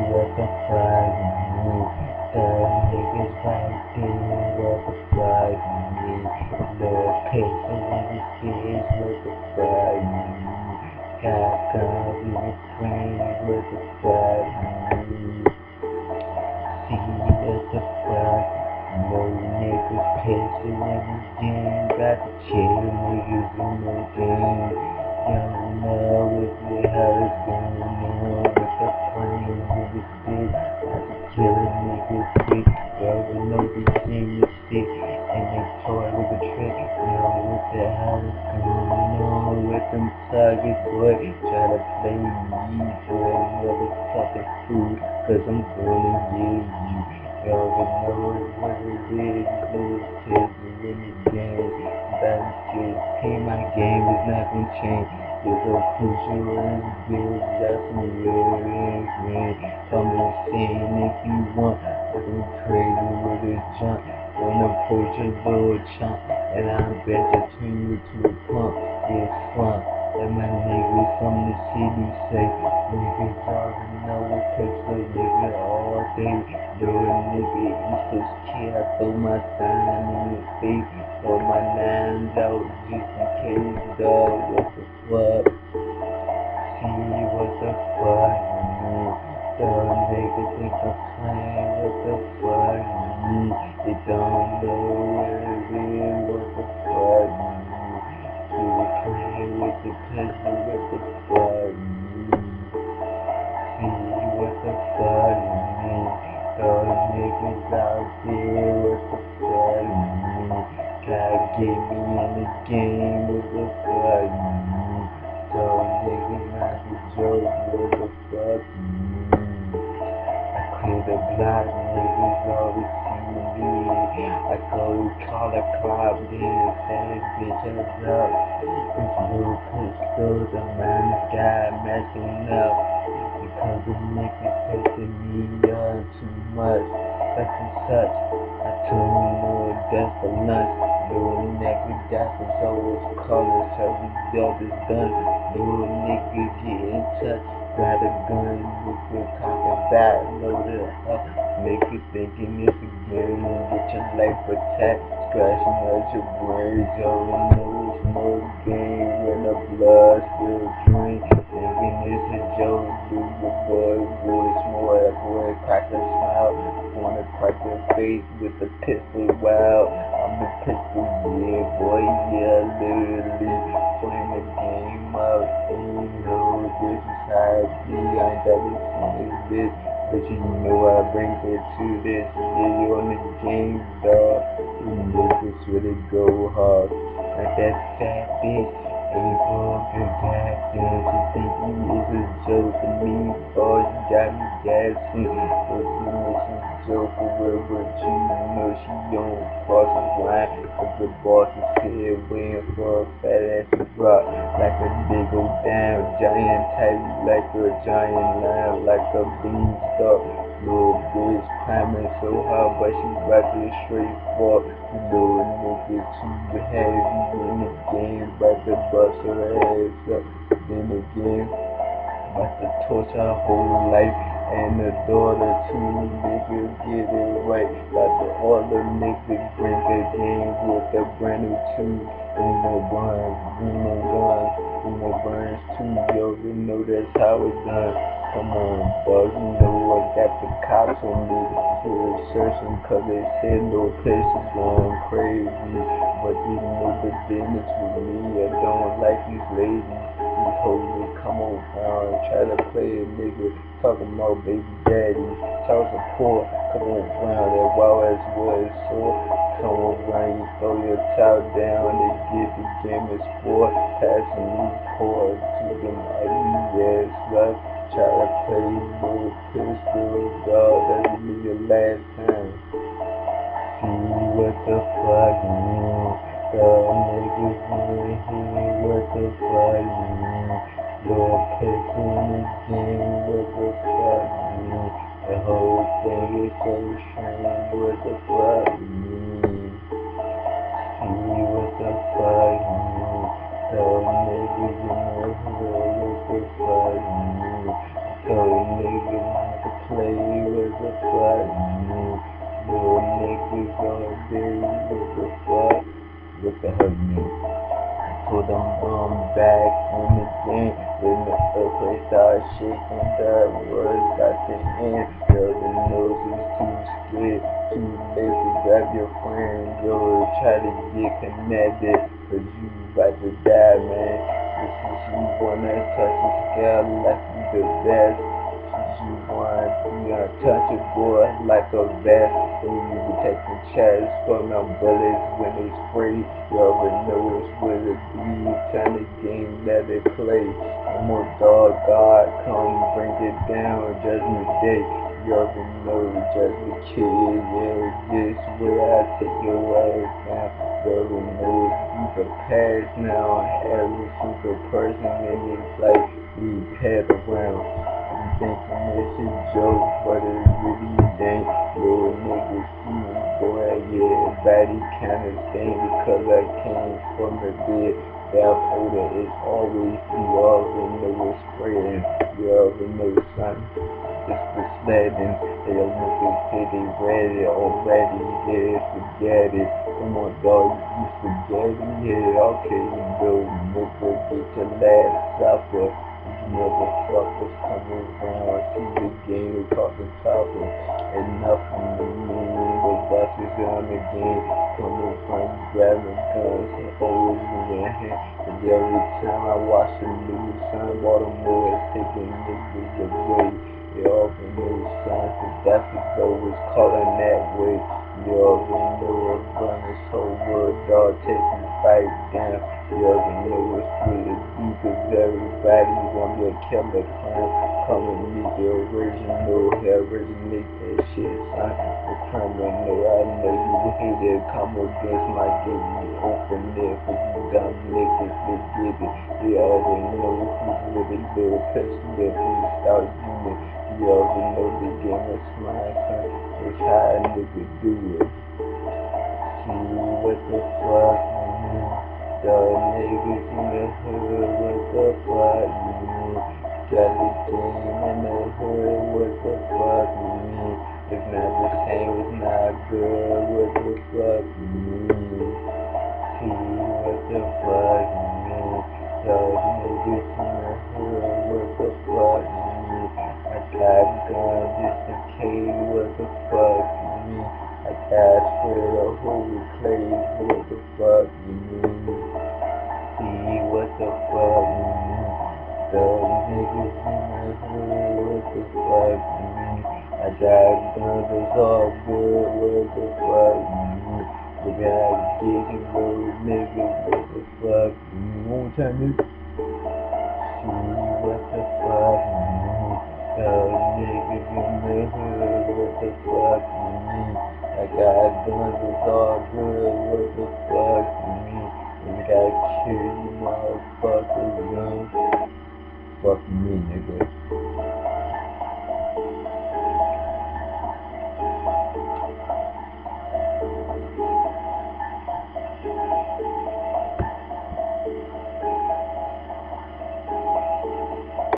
what the fuck me. The niggas right there, what the fuck me. The pistol in his face, what the fuck me. Got guns in his brain, what the fuck me. See what the fuck. No niggas pistol in his game, got the chill niggas in the game. Young know what the hell is going on with the plane with the stick. Got the killer niggas sick. Y'all know these niggas sick. And they toy with the trick. Know what the hell is going on with them targets, boy. Try to play me for motherfucking food. Cause I'm gonna give you. Y'all know what it is. Little kids in the game. That shit, hey, my game is not gonna change. It's so crucial and good, just some real man. Come and say if you want, but I'm crazy with this junk. Wanna approach a little chunk, and I bet you turn you to a pump. It's fun, and my niggas from the city say, niggas already know what pistol, nigga, all day. Do a nigga East Coast kid, I throw my sign in your face, throw my nines out just in case, dog. What the fuck? See what the fuck? The niggas think I'm playing. What the fuck? They don't know what it is. What the fuck? You playing with the pistol. What the fuck? See what the fuck? Those niggas out there, what the fuck? Gotta get me in the game, what the fuck? Those niggas not the joke, what the fuck? I clear the block, niggas always see me. I go call a clock, then send a bitch up. This little pistol, the man got messing up. Because the niggas pissing me up too much, such and such. I told him no, that's for nuts. Little nigga got some souls, colors, how the job is done. Little nigga get in touch, got a gun, nigga talking back, load it up. Make you thinking it's a game, get your life attacked, scratching out your brains. Y'all know it's no game when the blood still drink. Thinking it's a joke, do the boy small, that boy crack a smile. Wanna crack your face with the pistol, wow. I'm the pistol, yeah, boy, yeah, literally playing the game up. And you know this is how it be. I ain't never seen this, but you know I bring it to this. Yeah, you on the game, dog. You niggas really go hard. Like that fat bitch. Able to gas and she think you is a joke to me, boy, you got me gassing. But you know she's a joke for real, but you know she don't cross the line. Cause the boss is here waiting for a fat ass to drop. Like a big old damn giant type, like a giant lion, like a beanstalk. Little bitch climbing so hard, but she rockin' straight for. Little nigga too heavy in the game, about to bust her ass up. Then again, about to torch her whole life. And the daughter too, niggas get it right. Got the all the niggas bring the game with a brand new tune. Ain't no guns, burns too, yo. You know that's how it's done. Come on, dog, you know I got the cops on me for searching, cause they said no place is going crazy. But you know the business with me, I don't like these ladies. These hoes, they come around and try to play a nigga, talking about baby daddy, child support, come around, that wild ass boy is sore. Come around, you throw your child down, they get the game of sport, passing these chords to them ugly ass sluts. Try to play little pistol, dog, that'll be your last time. See what the fuck you. The niggas wanna hear what the fuck you. Little pistol in the game, what the fuck you. The whole thing is so strange, what the fuck you. See what the fuck you. The niggas in the hood, what the fuck you. So niggas play, what the fuck, little niggas all day, what the fuck, what the hell you mean? Put them back in the game, when the earthquake started shaking, that was at the end, the nose was too scared, too late to grab your friend, yo, try to get connected, cause you about to die, man. Since you wanna touch the scale like you the best, since you want to touch a boy like a vest, when you be taking chats from my bullets when they spray, you already know it's what it be, kind of game that they play. I'm a dog, God come bring it down, judgment day. You already know just the kid, yeah, this way I take your ass down. You already know it's the past now, every single person in this life we head around. I'm thinking it's a joke, but it really ain't. Little niggas see me, boy, yeah, body kinda stain because I came from the bed. That odor is always, you already know it's spreading. You already know, son, it's the sledding. They niggas say they ready already, yeah, forget it. Come on, dog, you forget it, yeah, okay, you know, nigga, get your last supper. These motherfuckers coming around, see the game, they talking topic. Ain't nothing to me, the buses on the game, coming from grabbing guns, always in your hand. And every time I watch the news, son, Baltimore is taking niggas away. You already know, son, the death is always calling that way. You already know it's run this whole world, dog, taking fight down. You already know it's really deep, cause everybody wanna be a killer clown. Come and meet the original, originate that shit, son. The criminal, I know you hate it. Come against my gate, you open it for you dumb niggas to get it. You already know who's with a little pistol, the freestyle unit. You already know the game is mine, son. It's how a nigga do it. See what the fuck, the niggas in the hood, what the fuck, got the game in the hood, what the fuck, it's not the same, it's not good, what the fuck, see what the fuck, the niggas in the hood, what the fuck, I got guns just in case, what the fuck, I got for the whole place, what the fuck, see what the fuck, the niggas in the hood, what the fuck, I got guns, it's all good, what the fuck, we got getting those niggas, what the fuck, one more time, nigga. See what the fuck, the niggas in the hood, what the fuck, I got guns, it's all good.